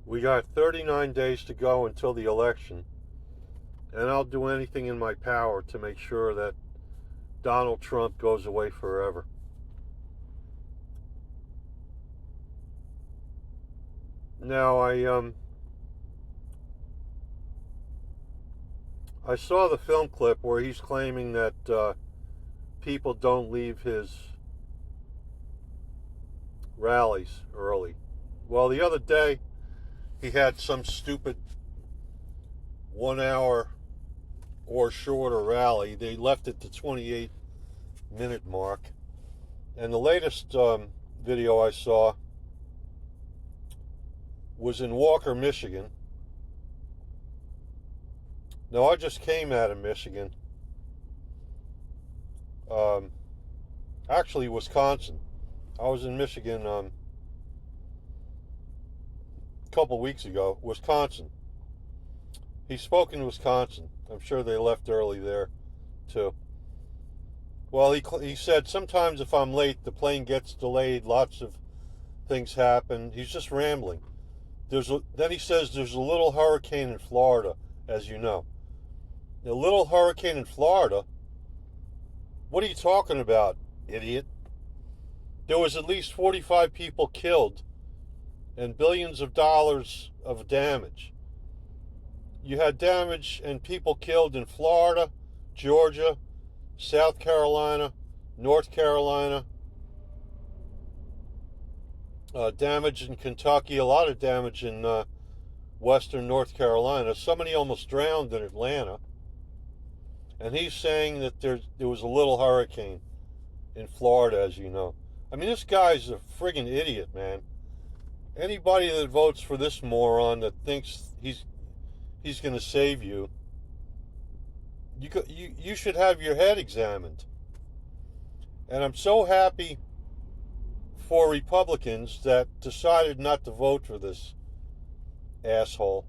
We got 39 days to go until the election, and I'll do anything in my power to make sure that Donald Trump goes away forever. Now, I saw the film clip where he's claiming that people don't leave his rallies early. Well, the other day, he had some stupid 1 hour or shorter rally. They left it to 28-minute mark. And the latest video I saw was in Walker, Michigan. Now, I just came out of Michigan. Actually, Wisconsin. I was in Michigan a couple weeks ago. Wisconsin. He spoke in Wisconsin. I'm sure they left early there, too. Well, he said, sometimes if I'm late, the plane gets delayed, lots of things happen. He's just rambling. Then he says there's a little hurricane in Florida, as you know. A little hurricane in Florida? What are you talking about, idiot? There was at least 45 people killed and billions of dollars of damage. You had damage and people killed in Florida, Georgia, South Carolina, North Carolina, damage in Kentucky, a lot of damage in western North Carolina. Somebody almost drowned in Atlanta. And he's saying that there was a little hurricane in Florida, as you know. I mean, this guy's a friggin' idiot, man. Anybody that votes for this moron that thinks he's going to save you, you should have your head examined. And I'm so happy for Republicans that decided not to vote for this asshole.